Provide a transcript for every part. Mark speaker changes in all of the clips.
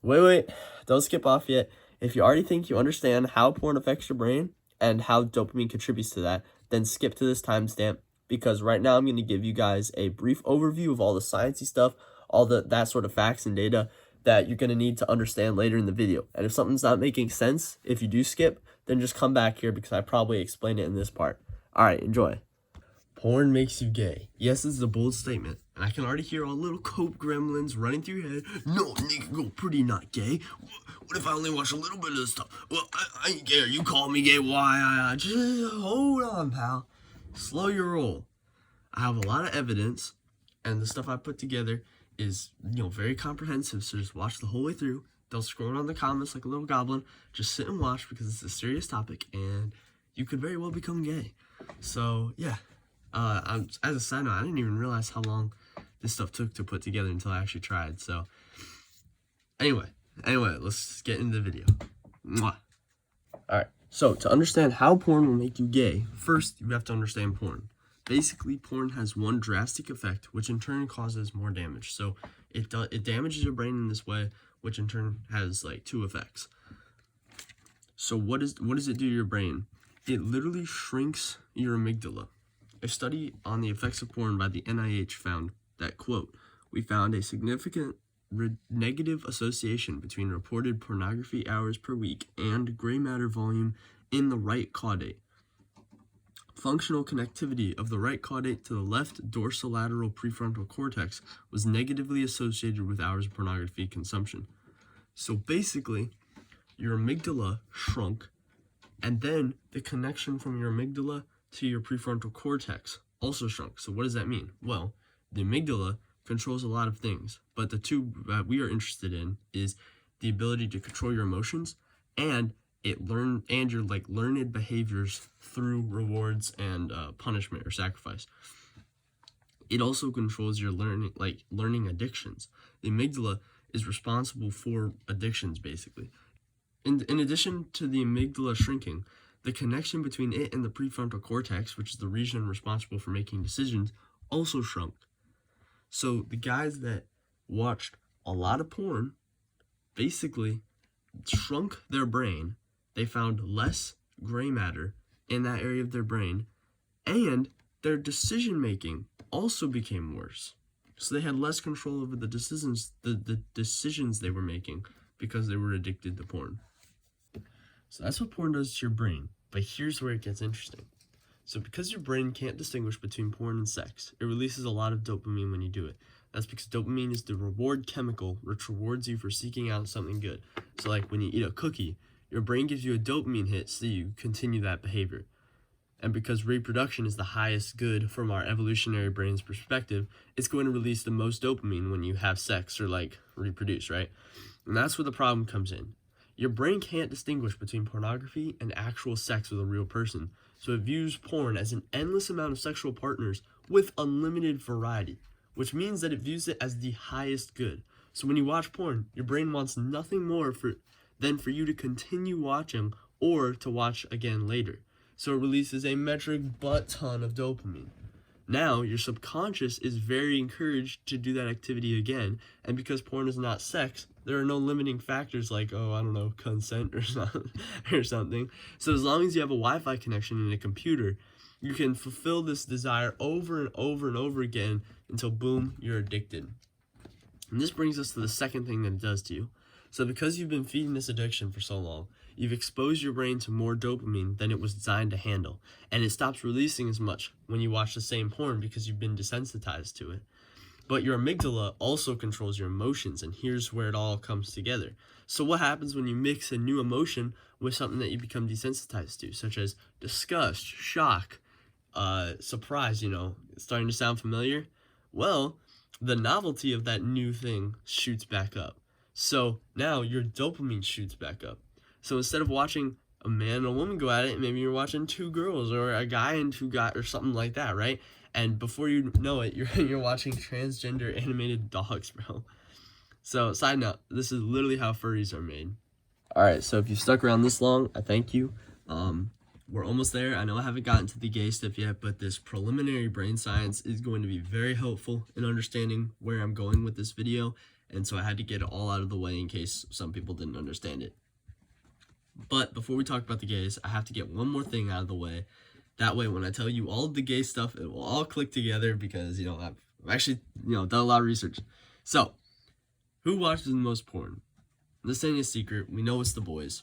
Speaker 1: Wait, don't skip off yet. If you already think you understand how porn affects your brain and how dopamine contributes to that, then skip to this timestamp because right now I'm going to give you guys a brief overview of all the sciencey stuff, all that sort of facts and data that you're going to need to understand later in the video. And if something's not making sense, if you do skip, then just come back here because I probably explained it in this part. All right, enjoy. Porn makes you gay. Yes, this is a bold statement, and I can already hear all little cope gremlins running through your head. No, nigga, go pretty not gay. What if I only watch a little bit of this stuff? Well, I ain't gay. You call me gay. Why? Just hold on, pal. Slow your roll. I have a lot of evidence, and the stuff I put together is, very comprehensive, so just watch the whole way through. Don't scroll down the comments like a little goblin. Just sit and watch because it's a serious topic, and you could very well become gay. So, yeah. As a side note, I didn't even realize how long this stuff took to put together until I actually tried. So, anyway, let's get into the video. Mwah. Alright, so to understand how porn will make you gay, first you have to understand porn. Basically, porn has one drastic effect, which in turn causes more damage. So, it damages your brain in this way, which in turn has like two effects. So, what does it do to your brain? It literally shrinks your amygdala. A study on the effects of porn by the NIH found that, quote, we found a significant negative association between reported pornography hours per week and gray matter volume in the right caudate. Functional connectivity of the right caudate to the left dorsolateral prefrontal cortex was negatively associated with hours of pornography consumption. So basically, your amygdala shrunk, and then the connection from your amygdala to your prefrontal cortex also shrunk. So what does that mean? Well, the amygdala controls a lot of things, but the two that we are interested in is the ability to control your emotions and your learned behaviors through rewards and punishment or sacrifice. It also controls your learning addictions. The amygdala is responsible for addictions, basically. In addition to the amygdala shrinking, the connection between it and the prefrontal cortex, which is the region responsible for making decisions, also shrunk. So the guys that watched a lot of porn basically shrunk their brain. They found less gray matter in that area of their brain, and their decision making also became worse. So they had less control over the decisions they were making because they were addicted to porn. So that's what porn does to your brain, but here's where it gets interesting. So because your brain can't distinguish between porn and sex, it releases a lot of dopamine when you do it. That's because dopamine is the reward chemical which rewards you for seeking out something good. So like when you eat a cookie, your brain gives you a dopamine hit so you continue that behavior. And because reproduction is the highest good from our evolutionary brain's perspective, it's going to release the most dopamine when you have sex or reproduce, right? And that's where the problem comes in. Your brain can't distinguish between pornography and actual sex with a real person, so it views porn as an endless amount of sexual partners with unlimited variety, which means that it views it as the highest good. So when you watch porn, your brain wants nothing more than for you to continue watching or to watch again later. So it releases a metric butt ton of dopamine. Now, your subconscious is very encouraged to do that activity again, and because porn is not sex, there are no limiting factors like, consent or something. So as long as you have a Wi-Fi connection in a computer, you can fulfill this desire over and over and over again until, boom, you're addicted. And this brings us to the second thing that it does to you. So because you've been feeding this addiction for so long, you've exposed your brain to more dopamine than it was designed to handle, and it stops releasing as much when you watch the same porn because you've been desensitized to it. But your amygdala also controls your emotions, and here's where it all comes together. So what happens when you mix a new emotion with something that you become desensitized to, such as disgust, shock, surprise, starting to sound familiar? Well, the novelty of that new thing shoots back up. So now your dopamine shoots back up. So instead of watching a man and a woman go at it, maybe you're watching two girls or a guy and two guys or something like that, right? And before you know it, you're watching transgender animated dogs, bro. So side note, this is literally how furries are made. Alright, so if you stuck around this long, I thank you. We're almost there. I know I haven't gotten to the gay stuff yet, but this preliminary brain science is going to be very helpful in understanding where I'm going with this video and so I had to get it all out of the way in case some people didn't understand it. But before we talk about the gays, I have to get one more thing out of the way. That way, when I tell you all of the gay stuff, it will all click together because, I've actually, done a lot of research. So, who watches the most porn? This ain't a secret. We know it's the boys.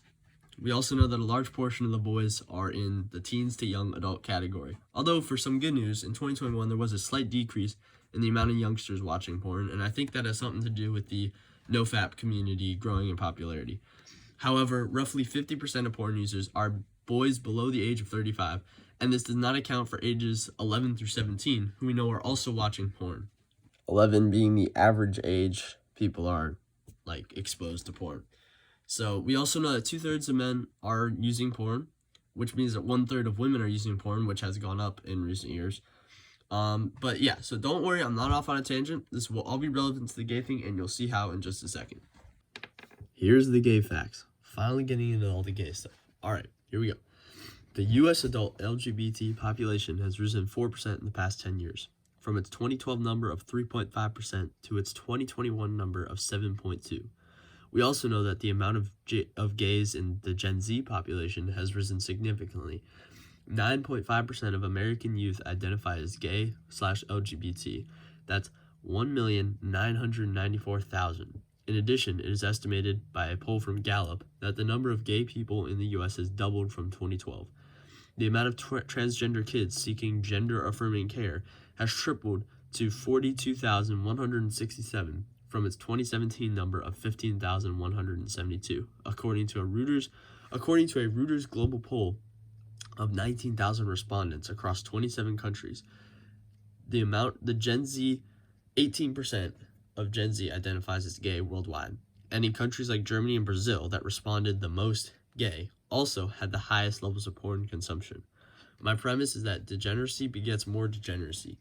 Speaker 1: We also know that a large portion of the boys are in the teens to young adult category. Although, for some good news, in 2021, there was a slight decrease in the amount of youngsters watching porn, and I think that has something to do with the NoFap community growing in popularity. However, roughly 50% of porn users are boys below the age of 35, and this does not account for ages 11 through 17, who we know are also watching porn. 11 being the average age people are, exposed to porn. So we also know that 2/3 of men are using porn, which means that 1/3 of women are using porn, which has gone up in recent years. But yeah, so don't worry, I'm not off on a tangent. This will all be relevant to the gay thing, and you'll see how in just a second. Here's the gay facts. Finally getting into all the gay stuff. All right, here we go. The U.S. adult LGBT population has risen 4% in the past 10 years, from its 2012 number of 3.5% to its 2021 number of 7.2%. We also know that the amount of gays in the Gen Z population has risen significantly. 9.5% of American youth identify as gay/LGBT. That's 1,994,000. In addition, it is estimated by a poll from Gallup that the number of gay people in the U.S. has doubled from 2012. The amount of transgender kids seeking gender-affirming care has tripled to 42,167 from its 2017 number of 15,172, according to a Reuters global poll of 19,000 respondents across 27 countries. The Gen Z, 18% of Gen Z identifies as gay worldwide, and in countries like Germany and Brazil that responded the most gay also had the highest levels of porn consumption. My premise is that degeneracy begets more degeneracy,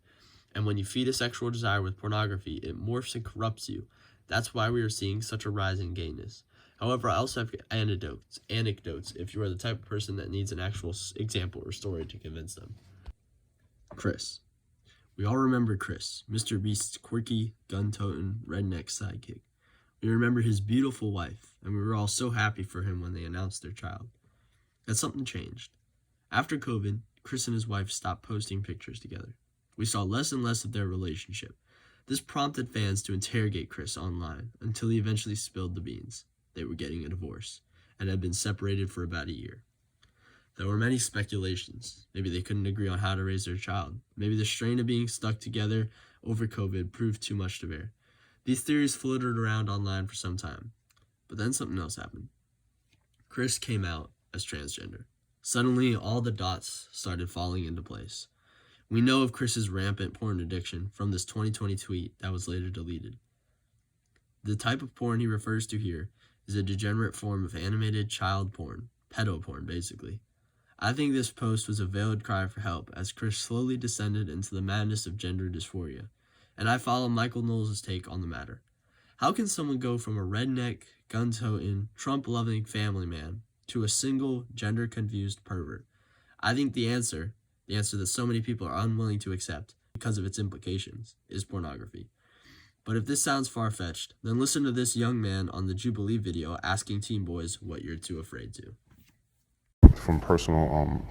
Speaker 1: and when you feed a sexual desire with pornography, it morphs and corrupts you. That's why we are seeing such a rise in gayness. However, I also have anecdotes if you are the type of person that needs an actual example or story to convince them. Chris. We all remember Chris, Mr. Beast's quirky, gun-toting, redneck sidekick. We remember his beautiful wife, and we were all so happy for him when they announced their child. But something changed. After COVID, Chris and his wife stopped posting pictures together. We saw less and less of their relationship. This prompted fans to interrogate Chris online until he eventually spilled the beans. They were getting a divorce and had been separated for about a year. There were many speculations. Maybe they couldn't agree on how to raise their child. Maybe the strain of being stuck together over COVID proved too much to bear. These theories floated around online for some time. But then something else happened. Chris came out as transgender. Suddenly, all the dots started falling into place. We know of Chris's rampant porn addiction from this 2020 tweet that was later deleted. The type of porn he refers to here is a degenerate form of animated child porn, pedo porn basically. I think this post was a veiled cry for help as Chris slowly descended into the madness of gender dysphoria, and I follow Michael Knowles' take on the matter. How can someone go from a redneck, gun-toting, Trump-loving family man to a single, gender-confused pervert? I think the answer that so many people are unwilling to accept because of its implications, is pornography. But if this sounds far-fetched, then listen to this young man on the Jubilee video asking teen boys what you're too afraid to.
Speaker 2: From personal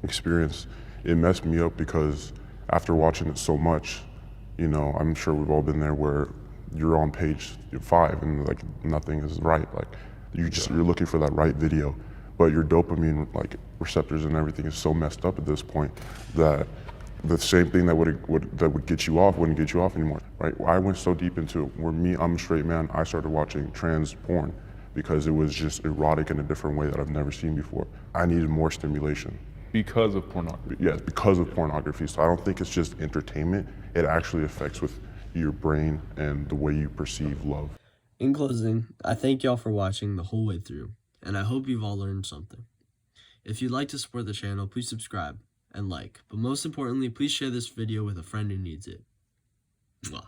Speaker 2: experience, it messed me up because after watching it so much, I'm sure we've all been there where you're on page 5 and nothing is right. You're looking for that right video, but your dopamine receptors and everything is so messed up at this point that the same thing that would get you off wouldn't get you off anymore, right? I went so deep into it where I'm a straight man, I started watching trans porn because it was just erotic in a different way that I've never seen before. I needed more stimulation.
Speaker 3: Because of pornography?
Speaker 2: Yes, because of pornography. So I don't think it's just entertainment, it actually affects with your brain and the way you perceive love.
Speaker 1: In closing, I thank y'all for watching the whole way through, and I hope you've all learned something. If you'd like to support the channel, please subscribe and like, but most importantly, please share this video with a friend who needs it. Mwah.